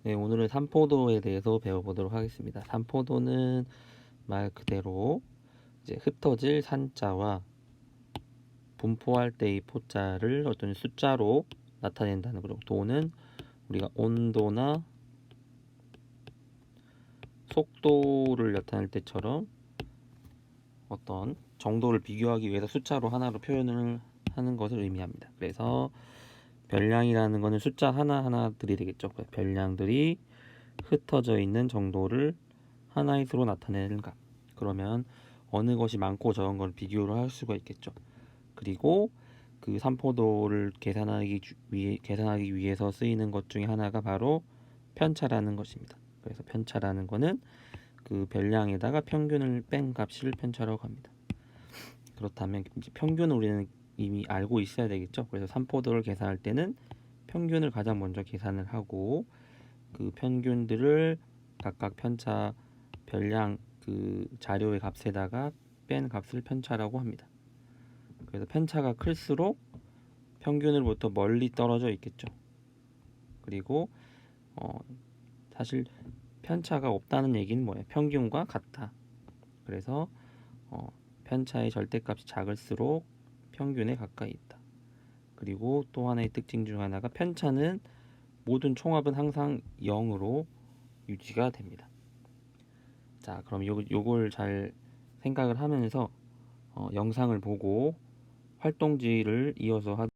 네, 오늘은 삼포도에 대해서 배워보도록 하겠습니다. 삼포도는 말 그대로 이제 흩어질 산자와 분포할 때의 포자를 어떤 숫자로 나타낸다는 거죠. 도는 우리가 온도나 속도를 나타낼 때처럼 어떤 정도를 비교하기 위해서 숫자로 하나로 표현을 하는 것을 의미합니다. 그래서 별량이라는 거는 숫자 하나하나들이 되겠죠. 별량들이 흩어져 있는 정도를 하나의 수로 나타내는 값. 그러면 어느 것이 많고 적은 걸 비교를 할 수가 있겠죠. 그리고 그 삼포도를 계산하기 위해서 쓰이는 것 중에 하나가 바로 편차라는 것입니다. 그래서 편차라는 거는 그 별량에다가 평균을 뺀 값을 편차라고 합니다. 그렇다면 이제 평균을 우리는 이미 알고 있어야 되겠죠. 그래서 삼포도를 계산할 때는 평균을 가장 먼저 계산을 하고 그 평균들을 각각 편차 별량 그 자료의 값에다가 뺀 값을 편차라고 합니다. 그래서 편차가 클수록 평균으로부터 멀리 떨어져 있겠죠. 그리고 사실 편차가 없다는 얘기는 뭐예요? 평균과 같다. 그래서 편차의 절대값이 작을수록 평균에 가까이 있다. 그리고 또 하나의 특징 중 하나가 편차는 모든 총합은 항상 0으로 유지가 됩니다. 자, 그럼 요걸 잘 생각을 하면서 영상을 보고 활동지를 이어서 하도록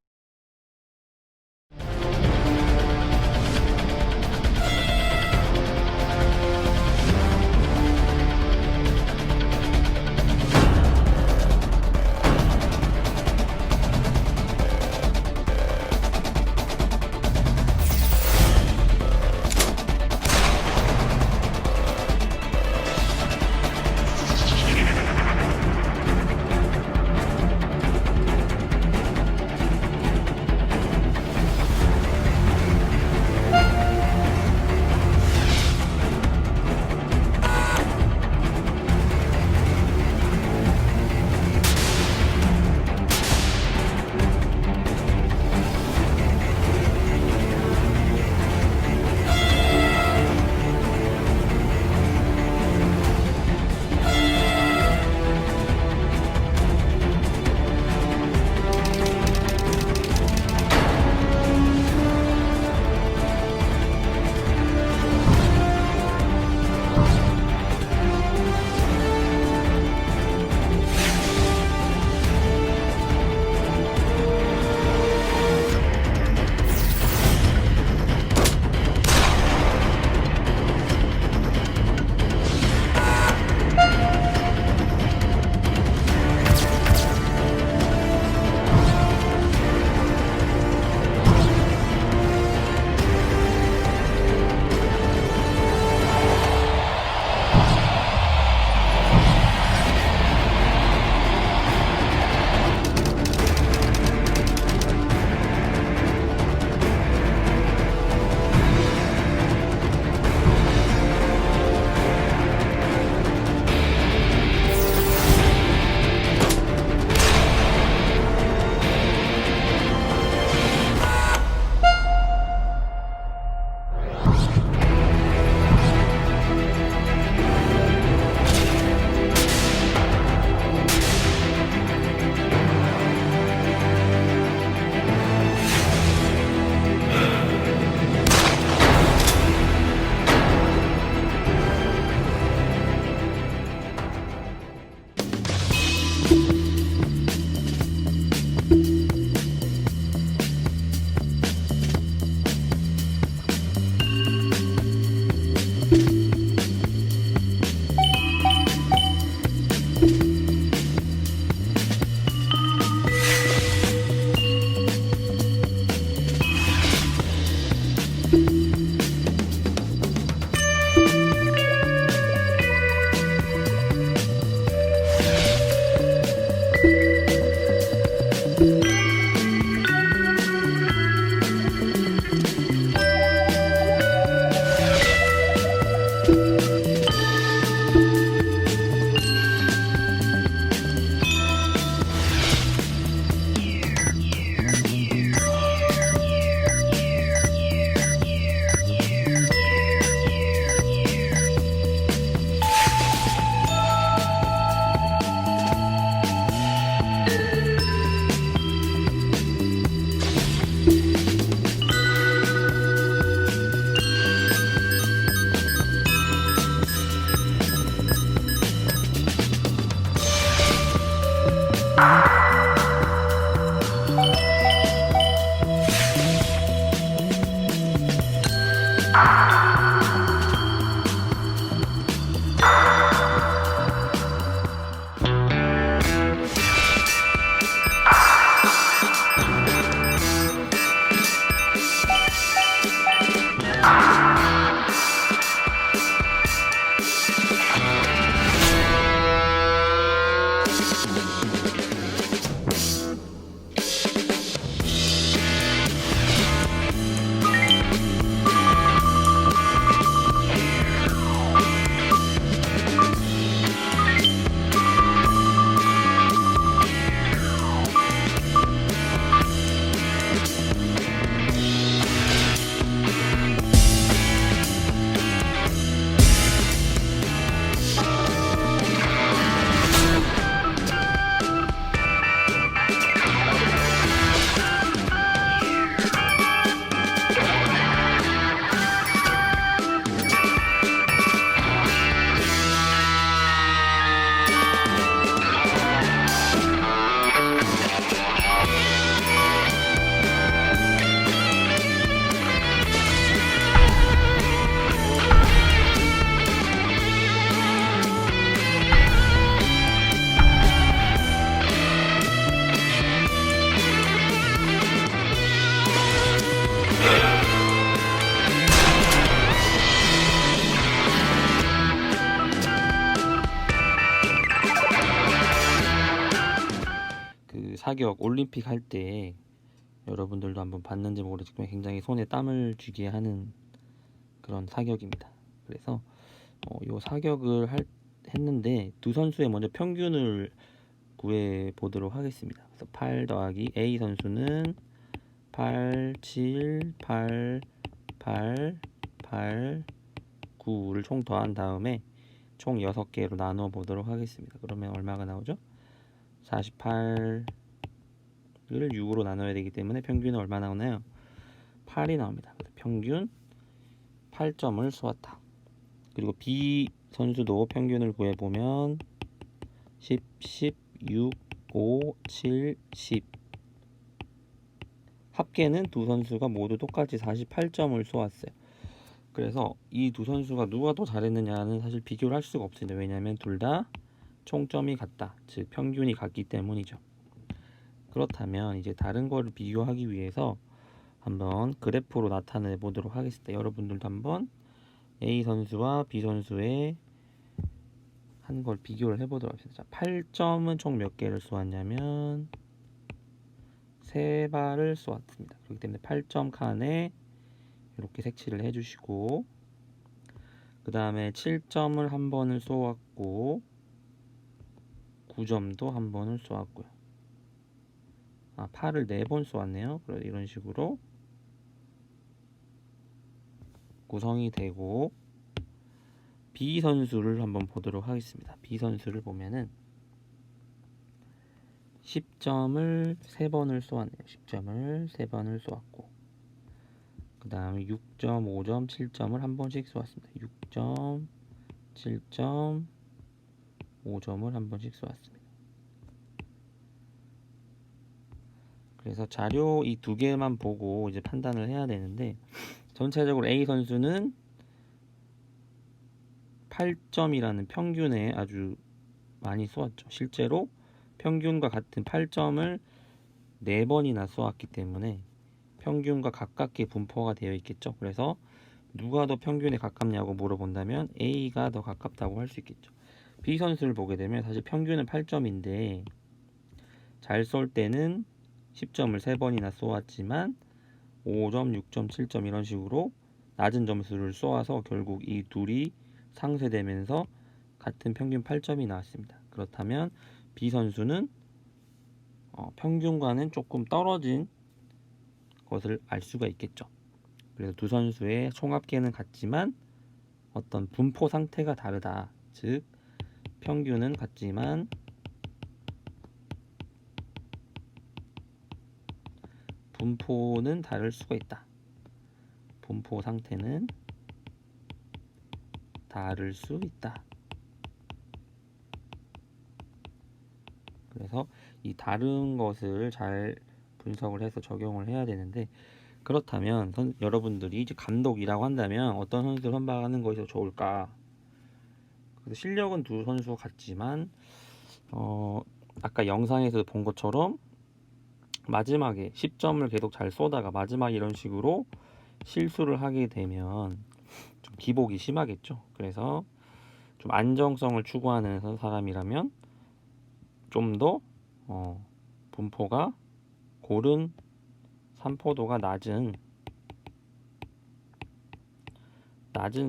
그 사격 올림픽 할 때 여러분들도 한번 봤는지 모르겠지만 굉장히 손에 땀을 쥐게 하는 그런 사격입니다. 그래서 요 사격을 했는데 두 선수의 먼저 평균을 구해 보도록 하겠습니다. 그래서 8 더하기 A 선수는 8, 7, 8, 8, 8, 9를 총 더한 다음에 총 6개로 나누어 보도록 하겠습니다. 그러면 얼마가 나오죠? 48을 6으로 나눠야 되기 때문에 평균은 얼마 나오나요? 8이 나옵니다. 평균 8점을 쏘았다. 그리고 B 선수도 평균을 구해보면 10, 10, 6, 5, 7, 10 합계는 두 선수가 모두 똑같이 48점을 쏘았어요. 그래서 이 두 선수가 누가 더 잘했느냐는 사실 비교를 할 수가 없습니다. 왜냐하면 둘 다 총점이 같다. 즉 평균이 같기 때문이죠. 그렇다면 이제 다른 거를 비교하기 위해서 한번 그래프로 나타내 보도록 하겠습니다. 여러분들도 한번 A 선수와 B 선수의 한 걸 비교를 해보도록 하겠습니다. 8점은 총 몇 개를 쏘았냐면 3발을 쏘았습니다. 그렇기 때문에 8점 칸에 이렇게 색칠을 해주시고, 그 다음에 7점을 한 번을 쏘았고 9점도 한 번을 쏘았고요. 8을 4번 쏘았네요. 그래서 이런 식으로 구성이 되고, B 선수를 한번 보도록 하겠습니다. B 선수를 보면은 10점을 3번을 쏘았네요. 10점을 3번을 쏘았고, 그 다음에 6점, 5점, 7점을 한 번씩 쏘았습니다. 6점, 7점, 5점을 한 번씩 쏘았습니다. 그래서 자료 이 두 개만 보고 이제 판단을 해야 되는데, 전체적으로 A 선수는 8점이라는 평균에 아주 많이 쏘았죠. 실제로 평균과 같은 8점을 4번이나 쏘았기 때문에 평균과 가깝게 분포가 되어 있겠죠. 그래서 누가 더 평균에 가깝냐고 물어본다면 A가 더 가깝다고 할 수 있겠죠. B 선수를 보게 되면 사실 평균은 8점인데 잘 쏠 때는 10점을 3번이나 쏘았지만 5점, 6점, 7점 이런 식으로 낮은 점수를 쏘아서 결국 이 둘이 상쇄되면서 같은 평균 8점이 나왔습니다. 그렇다면 B 선수는 평균과는 조금 떨어진 것을 알 수가 있겠죠. 그래서 두 선수의 총합계는 같지만 어떤 분포 상태가 다르다. 즉 평균은 같지만 분포는 다를 수가 있다. 분포 상태는 다를 수 있다. 그래서 이 다른 것을 잘 분석을 해서 적용을 해야 되는데, 그렇다면 여러분들이 이제 감독이라고 한다면 어떤 선수를 선발하는 것이 더 좋을까? 그래서 실력은 두 선수 같지만 아까 영상에서 본 것처럼 마지막에 10점을 계속 잘 쏘다가 마지막에 이런 식으로 실수를 하게 되면 좀 기복이 심하겠죠. 그래서 좀 안정성을 추구하는 사람이라면 좀 더 분포가 고른 산포도가 낮은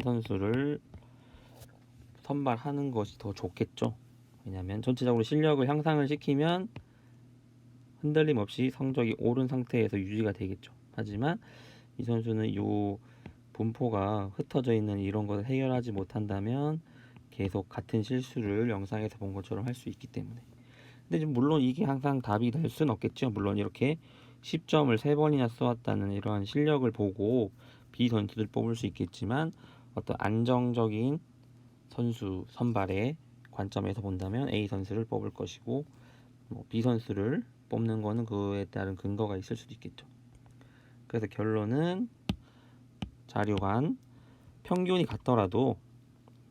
선수를 선발하는 것이 더 좋겠죠. 왜냐하면 전체적으로 실력을 향상을 시키면 흔들림 없이 성적이 오른 상태에서 유지가 되겠죠. 하지만 이 선수는 이 분포가 흩어져 있는 이런 것을 해결하지 못한다면 계속 같은 실수를 영상에서 본 것처럼 할 수 있기 때문에. 근데 물론 이게 항상 답이 될 수는 없겠죠. 물론 이렇게 10점을 3번이나 쏘았다는 이러한 실력을 보고 B 선수들 뽑을 수 있겠지만 어떤 안정적인 선수 선발의 관점에서 본다면 A 선수를 뽑을 것이고 B 선수를 뽑는 거는 그에 따른 근거가 있을 수도 있겠죠. 그래서 결론은 자료간 평균이 같더라도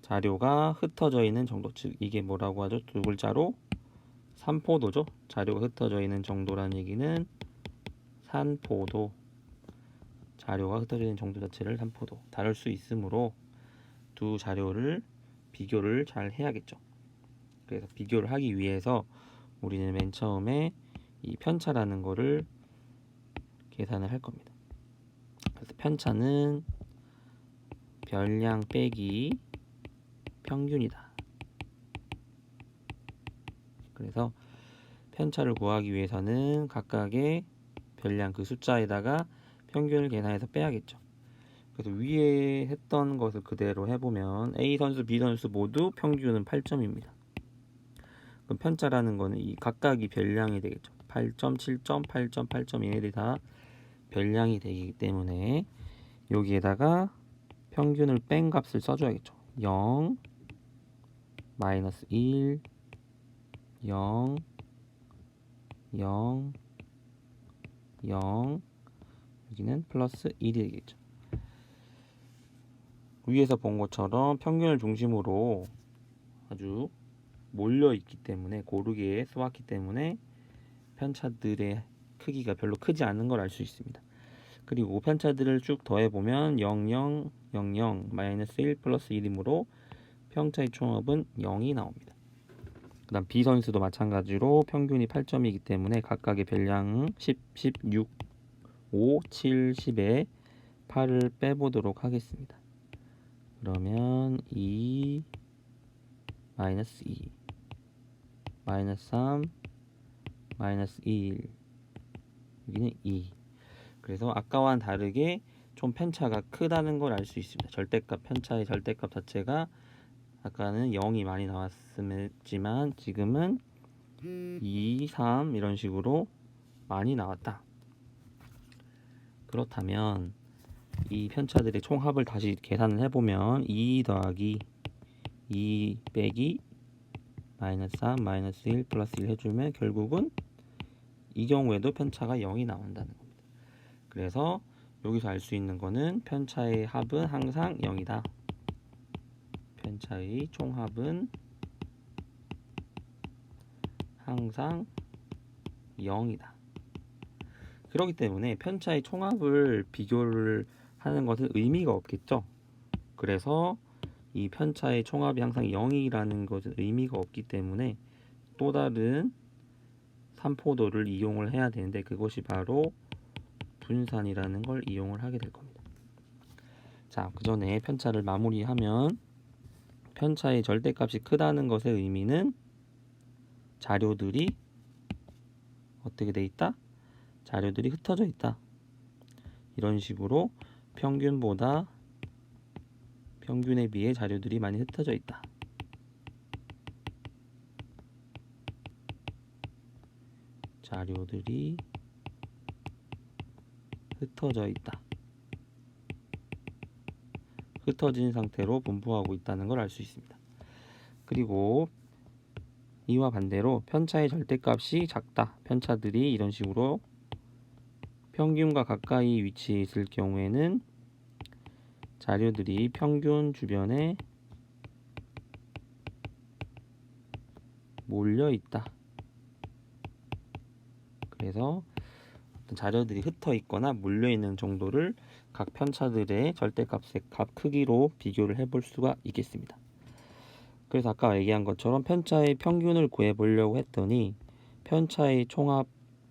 자료가 흩어져 있는 정도, 즉 이게 뭐라고 하죠? 두 글자로 산포도죠. 자료가 흩어져 있는 정도라는 얘기는 산포도, 자료가 흩어져 있는 정도 자체를 산포도, 다를 수 있으므로 두 자료를 비교를 잘 해야겠죠. 그래서 비교를 하기 위해서 우리는 맨 처음에 이 편차라는 거를 계산을 할 겁니다. 그래서 편차는 별량 빼기 평균이다. 그래서 편차를 구하기 위해서는 각각의 별량 그 숫자에다가 평균을 계산해서 빼야겠죠. 그래서 위에 했던 것을 그대로 해보면 A 선수, B 선수 모두 평균은 8점입니다. 그럼 편차라는 거는 이 각각이 별량이 되겠죠. 8점, 7점, 8점, 8점 얘네들이 다 별량이 되기 때문에 여기에다가 평균을 뺀 값을 써줘야겠죠. 0, 마이너스 1, 0, 0, 0, 여기는 플러스 1이 되겠죠. 위에서 본 것처럼 평균을 중심으로 아주 몰려 있기 때문에 고르게 쏘았기 때문에 편차들의 크기가 별로 크지 않은 걸 알 수 있습니다. 그리고 편차들을 쭉 더해보면 0, 0, 0, 0, 마이너스 1, 플러스 1이므로 평차의 총합은 0이 나옵니다. 그 다음 B 선수도 마찬가지로 평균이 8점이기 때문에 각각의 별량 10, 10, 6, 5, 7, 10에 8을 빼보도록 하겠습니다. 그러면 2, 마이너스 2, 마이너스 3, 마이너스 1, 여기는 2. 그래서 아까와는 다르게 좀 편차가 크다는 걸 알 수 있습니다. 절대값, 편차의 절대값 자체가 아까는 0이 많이 나왔지만 지금은 2, 3 이런 식으로 많이 나왔다. 그렇다면 이 편차들의 총합을 다시 계산을 해보면 2 더하기 2 빼기 마이너스 3, 마이너스 1, 플러스 1 해주면 결국은 이 경우에도 편차가 0이 나온다는 겁니다. 그래서 여기서 알 수 있는 거는 편차의 합은 항상 0이다. 편차의 총합은 항상 0이다. 그렇기 때문에 편차의 총합을 비교를 하는 것은 의미가 없겠죠. 그래서 이 편차의 총합이 항상 0이라는 것은 의미가 없기 때문에 또 다른 산포도를 이용을 해야 되는데 그것이 바로 분산이라는 걸 이용을 하게 될 겁니다. 자, 그 전에 편차를 마무리하면 편차의 절대값이 크다는 것의 의미는 자료들이 어떻게 돼 있다? 자료들이 흩어져 있다. 이런 식으로 평균에 비해 자료들이 많이 흩어져 있다. 자료들이 흩어져 있다. 흩어진 상태로 분포하고 있다는 걸 알 수 있습니다. 그리고 이와 반대로 편차의 절대값이 작다. 편차들이 이런 식으로 평균과 가까이 위치해 있을 경우에는 자료들이 평균 주변에 몰려 있다. 그래서 어떤 자료들이 흩어 있거나 몰려 있는 정도를 각 편차들의 절대값의 값 크기로 비교를 해볼 수가 있겠습니다. 그래서 아까 얘기한 것처럼 편차의 평균을 구해 보려고 했더니 편차의 총합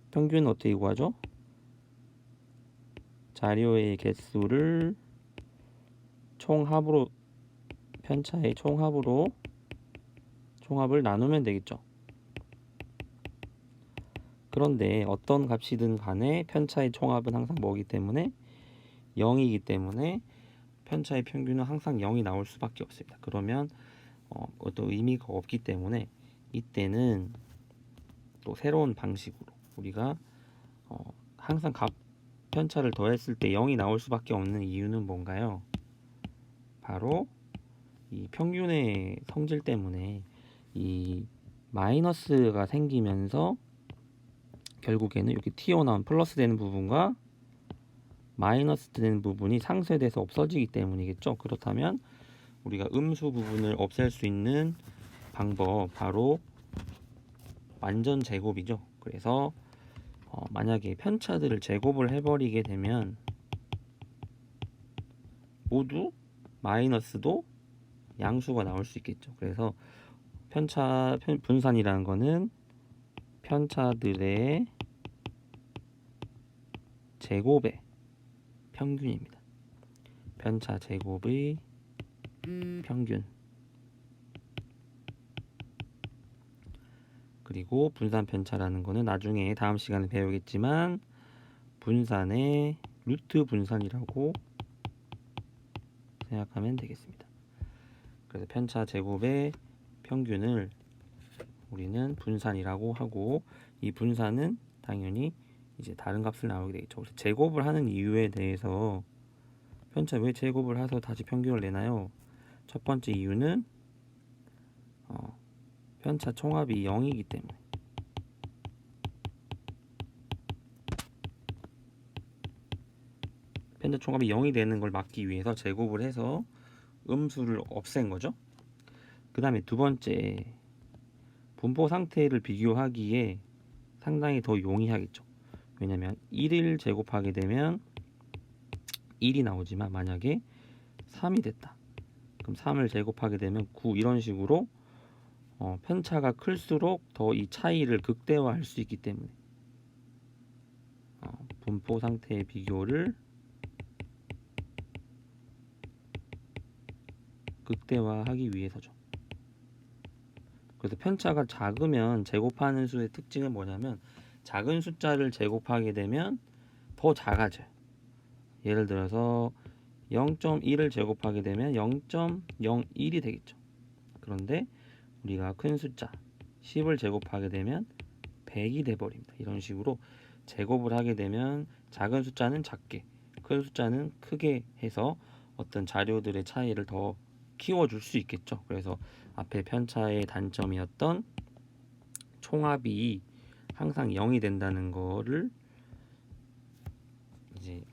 평균은 어떻게 구하죠? 자료의 개수를 총합으로 편차의 총합을 나누면 되겠죠. 그런데 어떤 값이든 간에 편차의 총합은 항상 뭐기 때문에 0이기 때문에 편차의 평균은 항상 0이 나올 수밖에 없습니다. 그러면 어떤 의미가 없기 때문에 이때는 또 새로운 방식으로 우리가 항상 편차를 더했을 때 0이 나올 수밖에 없는 이유는 뭔가요? 바로 이 평균의 성질 때문에 이 마이너스가 생기면서 결국에는 이렇게 튀어나온 플러스 되는 부분과 마이너스 되는 부분이 상쇄돼서 없어지기 때문이겠죠. 그렇다면 우리가 음수 부분을 없앨 수 있는 방법 바로 완전 제곱이죠. 그래서 만약에 편차들을 제곱을 해버리게 되면 모두 마이너스도 양수가 나올 수 있겠죠. 그래서 분산이라는 거는 편차들의 제곱의 평균입니다. 편차 제곱의 평균. 그리고 분산 편차라는 거는 나중에 다음 시간에 배우겠지만 분산의 루트 분산이라고 생각하면 되겠습니다. 그래서 편차 제곱의 평균을 우리는 분산이라고 하고 이 분산은 당연히 이제 다른 값을 나오게 되겠죠. 그래서 제곱을 하는 이유에 대해서 편차 왜 제곱을 해서 다시 평균을 내나요? 첫 번째 이유는 편차 총합이 0이기 때문에 편차 총합이 0이 되는 걸 막기 위해서 제곱을 해서 음수를 없앤 거죠. 그 다음에 두 번째 분포 상태를 비교하기에 상당히 더 용이하겠죠. 왜냐면 1을 제곱하게 되면 1이 나오지만 만약에 3이 됐다. 그럼 3을 제곱하게 되면 9 이런 식으로 편차가 클수록 더 이 차이를 극대화할 수 있기 때문에 분포 상태의 비교를 극대화하기 위해서죠. 그래서 편차가 작으면 제곱하는 수의 특징은 뭐냐면 작은 숫자를 제곱하게 되면 더 작아져요. 예를 들어서 0.1을 제곱하게 되면 0.01이 되겠죠. 그런데 우리가 큰 숫자 10을 제곱하게 되면 100이 돼버립니다. 이런 식으로 제곱을 하게 되면 작은 숫자는 작게, 큰 숫자는 크게 해서 어떤 자료들의 차이를 더 키워줄 수 있겠죠. 그래서 앞에 편차의 단점이었던 총합이 항상 0이 된다는 거를 이제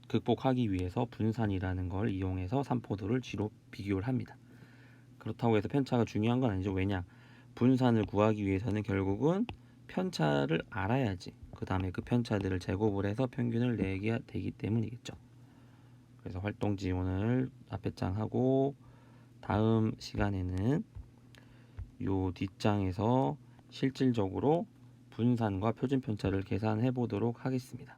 극복하기 위해서 분산이라는 걸 이용해서 삼포도를 G로 비교를 합니다. 그렇다고 해서 편차가 중요한 건 아니죠. 왜냐? 분산을 구하기 위해서는 결국은 편차를 알아야지 그 다음에 그 편차들을 제곱을 해서 평균을 내게 되기 때문이겠죠. 그래서 활동지 오늘 앞에 장 하고 다음 시간에는 요 뒷장에서 실질적으로 분산과 표준 편차를 계산해 보도록 하겠습니다.